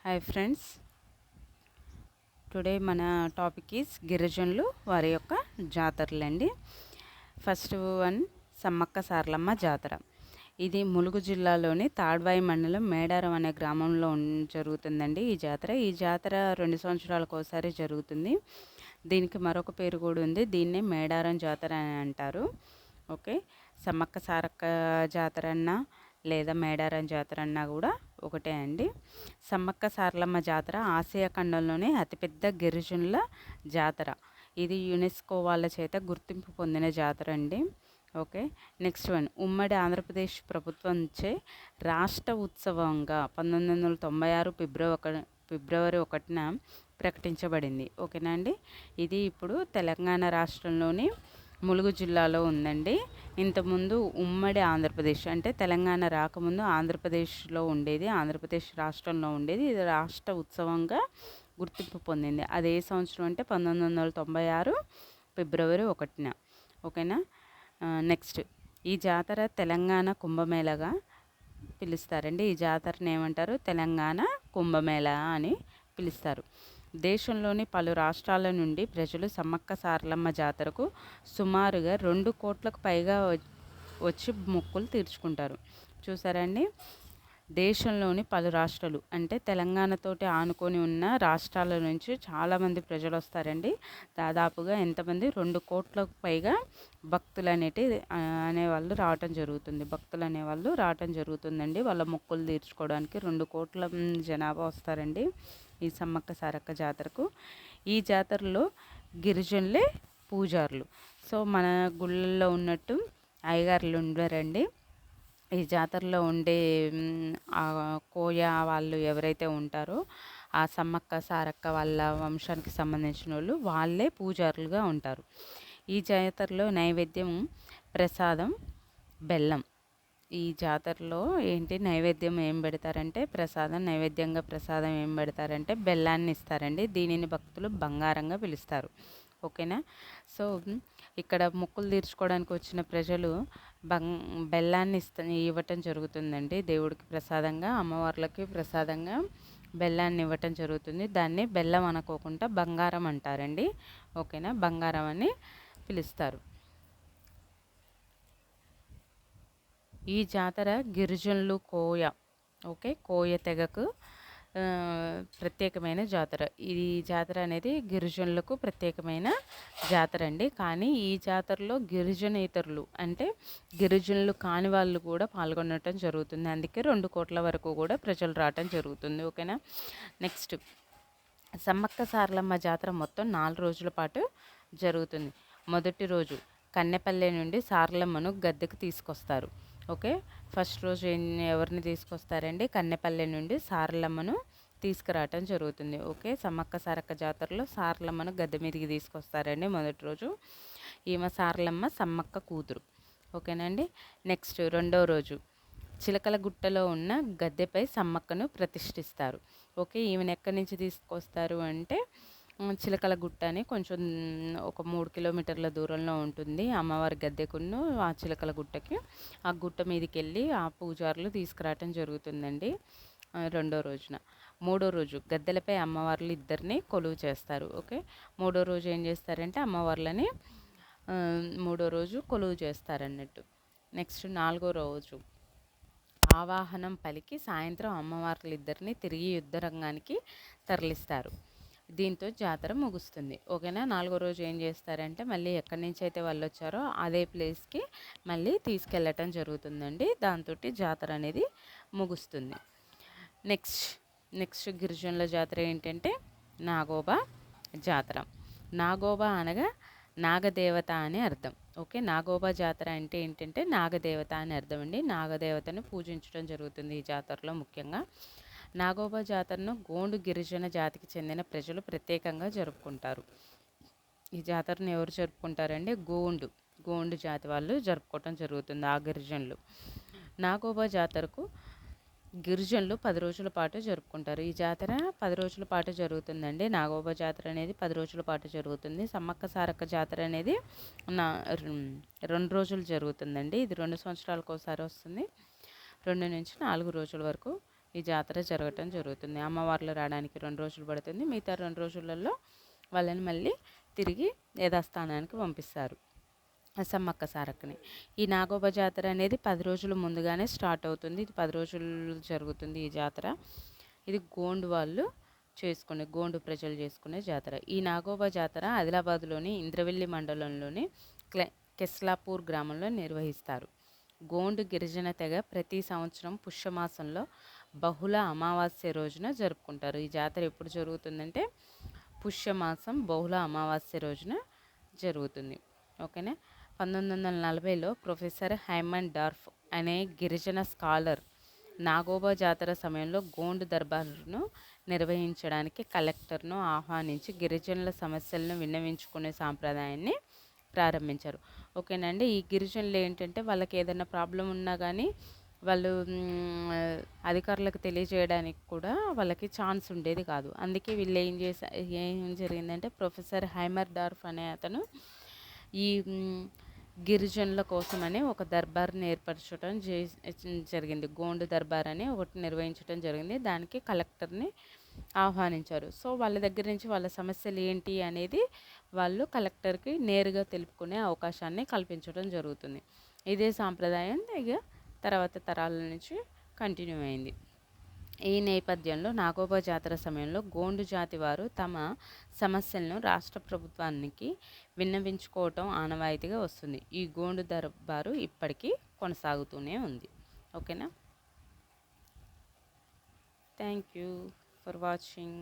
Hi friends, today మన topic is గిరిజనులు వారి యొక్క జాతరలండి. ఫస్ట్ వన్ సమ్మక్క సారలమ్మ జాతర. ఇది ములుగు జిల్లాలోని తాడ్వాయి మండలం మేడారం అనే గ్రామంలో జరుగుతుందండి ఈ జాతర 2 సంవత్సరాలకు ఒకసారి జరుగుతుంది. దీనికి మరొక పేరు కూడా ఉంది. దీన్నే మేడారం జాతర అని అంటారు. ఓకే, సమ్మక్క సారక్క జాతర అన్నా లేదా మేడారం జాతర అన్నా కూడా ఒకటే అండి. సమ్మక్క సారలమ్మ జాతర ఆసియా ఖండంలోనే అతిపెద్ద గిరిజనుల జాతర. ఇది యునెస్కో వాళ్ళ చేత గుర్తింపు పొందిన జాతర అండి. ఓకే, నెక్స్ట్ వన్ ఉమ్మడి ఆంధ్రప్రదేశ్ ప్రభుత్వంచే రాష్ట్ర ఉత్సవంగా 1996 ఫిబ్రవరి 1న ప్రకటించబడింది. ఓకేనా అండి. ఇది ఇప్పుడు తెలంగాణ రాష్ట్రంలోని ములుగు జిల్లాలో ఉందండి. ఇంతకుముందు ఉమ్మడి ఆంధ్రప్రదేశ్ అంటే తెలంగాణ రాకముందు ఆంధ్రప్రదేశ్లో ఉండేది, ఆంధ్రప్రదేశ్ రాష్ట్రంలో ఉండేది. ఇది రాష్ట్ర ఉత్సవంగా గుర్తింపు పొందింది. అది ఏ సంవత్సరం అంటే 1996 ఫిబ్రవరి 1న. ఓకేనా. నెక్స్ట్ ఈ జాతర తెలంగాణ కుంభమేళగా పిలుస్తారండి. ఈ జాతరని ఏమంటారు? తెలంగాణ కుంభమేళా అని పిలుస్తారు. దేశంలోని పలు రాష్ట్రాల నుండి ప్రజలు సమ్మక్క సారలమ్మ జాతరకు సుమారుగా 2 కోట్లకు పైగా వచ్చి మొక్కులు తీర్చుకుంటారు. చూసారండి, దేశంలోని పలు రాష్ట్రాలు అంటే తెలంగాణతోటి ఆనుకొని ఉన్న రాష్ట్రాల నుంచి చాలామంది ప్రజలు వస్తారండి. దాదాపుగా ఎంతమంది 2 కోట్లకు పైగా భక్తులు అనేవాళ్ళు రావటం జరుగుతుందండి. వాళ్ళ మొక్కులు తీర్చుకోవడానికి 2 కోట్ల జనాభా వస్తారండి ఈ సమ్మక్క సారక్క జాతరకు. ఈ జాతరలో గిరిజనులే పూజారులు. సో మన గుళ్ళల్లో ఉన్నట్టు అయ్యగారులు ఉండరండి. ఈ జాతరలో ఉండే కోయ వాళ్ళు ఎవరైతే ఉంటారో ఆ సమ్మక్క సారక్క వాళ్ళ వంశానికి సంబంధించిన వాళ్ళే పూజారులుగా ఉంటారు. ఈ జాతరలో నైవేద్యం ప్రసాదం బెల్లం. ఈ జాతరలో నైవేద్యం ఏం పెడతారంటే ప్రసాదం ఏం పెడతారంటే బెల్లాన్ని ఇస్తారండి. దీనిని భక్తులు బంగారంగా పిలుస్తారు. ఓకేనా. సో ఇక్కడ మొక్కులు తీర్చుకోవడానికి వచ్చిన ప్రజలు బెల్లాన్ని ఇవ్వటం జరుగుతుందండి. దేవుడికి ప్రసాదంగా, అమ్మవార్లకి ప్రసాదంగా బెల్లాన్ని ఇవ్వటం జరుగుతుంది. దాన్ని బెల్లం అనుకోకుండా బంగారం అంటారండి. ఓకేనా, బంగారం అని పిలుస్తారు. ఈ జాతర గిరిజనులు కోయ తెగకు ప్రత్యేకమైన జాతర. ఈ జాతర అనేది గిరిజనులకు ప్రత్యేకమైన జాతర అండి. కానీ ఈ జాతరలో గిరిజనేతరులు అంటే గిరిజనులు కాని వాళ్ళు కూడా పాల్గొనటం జరుగుతుంది. అందుకే 2 కోట్ల వరకు కూడా ప్రజలు రావటం జరుగుతుంది. ఓకేనా. నెక్స్ట్ సమ్మక్క సారలమ్మ జాతర మొత్తం 4 రోజుల పాటు జరుగుతుంది. మొదటి రోజు కన్నెపల్లె నుండి సారలమ్మను గద్దెకు తీసుకొస్తారు. ఓకే, ఫస్ట్ రోజు ఎవరిని తీసుకొస్తారండి? కన్నెపల్లె నుండి సారలమ్మను తీసుకురావటం జరుగుతుంది. ఓకే, సమ్మక్క సారక్క జాతరలో సారలమ్మను గద్దె మీదకి తీసుకొస్తారండి మొదటి రోజు. ఈమె సారలమ్మ సమ్మక్క కూతురు. ఓకేనండి. నెక్స్ట్ రెండవ రోజు చిలకల గుట్టలో ఉన్న గద్దెపై సమ్మక్కను ప్రతిష్ఠిస్తారు. ఓకే, ఈమెను ఎక్కడి నుంచి తీసుకొస్తారు అంటే చిలకల గుట్ట అని కొంచెం ఒక 3 కిలోమీటర్ల దూరంలో ఉంటుంది అమ్మవారి గద్దెకును ఆ చిలకల గుట్టకి. ఆ గుట్ట మీదకి వెళ్ళి ఆ పూజారులు తీసుకురావటం జరుగుతుందండి రెండో రోజున. మూడో రోజు గద్దెలపై అమ్మవార్లు ఇద్దరిని కొలువు చేస్తారు. ఓకే, మూడో రోజు ఏం చేస్తారంటే అమ్మవార్లని మూడో రోజు కొలువు చేస్తారన్నట్టు. నెక్స్ట్ నాలుగో రోజు ఆవాహనం పలికి సాయంత్రం అమ్మవార్లు ఇద్దరిని తిరిగి యుద్ధ రంగానికి తరలిస్తారు. దీంతో జాతర ముగుస్తుంది. ఓకేనా. నాలుగో రోజు ఏం చేస్తారంటే మళ్ళీ ఎక్కడి నుంచి అయితే వాళ్ళు వచ్చారో అదే ప్లేస్కి మళ్ళీ తీసుకెళ్ళటం జరుగుతుందండి. దాంతో జాతర అనేది ముగుస్తుంది. నెక్స్ట్ గిరిజనుల జాతర ఏంటంటే నాగోబా జాతర. నాగోబా అనగా నాగదేవత అని అర్థం. ఓకే, నాగోబా జాతర అంటే ఏంటంటే నాగదేవత అని అర్థం అండి. నాగదేవతను పూజించడం జరుగుతుంది ఈ జాతరలో. ముఖ్యంగా నాగోబా జాతరను గోండు గిరిజన జాతికి చెందిన ప్రజలు ప్రత్యేకంగా జరుపుకుంటారు. ఈ జాతరను ఎవరు జరుపుకుంటారంటే గోండు జాతి వాళ్ళు జరుపుకోవటం జరుగుతుంది. ఆ గిరిజనులు నాగోబా జాతరకు గిరిజనులు 10 రోజుల పాటు జరుపుకుంటారు. ఈ జాతర 10 రోజుల పాటు జరుగుతుందండి. నాగోబా జాతర అనేది 10 రోజుల పాటు జరుగుతుంది. సమ్మక్క సారక్క జాతర అనేది 2 రోజులు జరుగుతుందండి. ఇది 2 సంవత్సరాలకు ఒకసారి వస్తుంది. 2 నుంచి 4 రోజుల వరకు ఈ జాతర జరగటం జరుగుతుంది. అమ్మవార్లు రావడానికి 2 రోజులు పడుతుంది. మిగతా 2 రోజులలో వాళ్ళని మళ్ళీ తిరిగి యథాస్థానానికి పంపిస్తారు సమ్మక్క సారక్కని. ఈ నాగోబా జాతర అనేది 10 రోజులు ముందుగానే స్టార్ట్ అవుతుంది. ఇది 10 రోజులు జరుగుతుంది ఈ జాతర. ఇది గోండు వాళ్ళు గోండు ప్రజలు చేసుకునే జాతర. ఈ నాగోబా జాతర ఆదిలాబాద్లోని ఇంద్రవెల్లి మండలంలోని కెస్లాపూర్ గ్రామంలో నిర్వహిస్తారు. గోండు గిరిజన తెగ ప్రతి సంవత్సరం పుష్యమాసంలో బహుళ అమావాస్య రోజున జరుపుకుంటారు. ఈ జాతర ఎప్పుడు జరుగుతుందంటే పుష్యమాసం బహుళ అమావాస్య రోజున జరుగుతుంది. ఓకేనా. 1940లో ప్రొఫెసర్ హైమన్ డార్ఫ్ అనే గిరిజన స్కాలర్ నాగోబా జాతర సమయంలో గోండు దర్బార్ను నిర్వహించడానికి కలెక్టర్ను ఆహ్వానించి గిరిజనుల సమస్యలను విన్నవించుకునే సాంప్రదాయాన్ని ప్రారంభించారు. ఓకేనండి. ఈ గిరిజనులు ఏంటంటే వాళ్ళకి ఏదైనా ప్రాబ్లం ఉన్నా కానీ వాళ్ళు అధికారులకు తెలియజేయడానికి కూడా వాళ్ళకి ఛాన్స్ ఉండేది కాదు. అందుకే వీళ్ళు ఏం జరిగిందంటే ప్రొఫెసర్ హైమర్ డార్ఫ్ అనే అతను ఈ గిరిజనుల కోసమని ఒక దర్బార్ని ఏర్పరచడం జరిగింది. గోండు దర్బార్ అని ఒకటి నిర్వహించడం జరిగింది. దానికి కలెక్టర్ని ఆహ్వానించారు. సో వాళ్ళ దగ్గర నుంచి వాళ్ళ సమస్యలు ఏంటి అనేది వాళ్ళు కలెక్టర్కి నేరుగా తెలుపుకునే అవకాశాన్ని కల్పించడం జరుగుతుంది. ఇదే సాంప్రదాయం ఇక తర్వాత తరాల నుంచి కంటిన్యూ అయింది. ఈ నేపథ్యంలో నాగోబా జాతర సమయంలో గోండు జాతి వారు తమ సమస్యలను రాష్ట్ర ప్రభుత్వానికి విన్నవించుకోవటం ఆనవాయితీగా వస్తుంది. ఈ గోండు దర్బారు ఇప్పటికీ కొనసాగుతూనే ఉంది. ఓకేనా. Thank you for watching.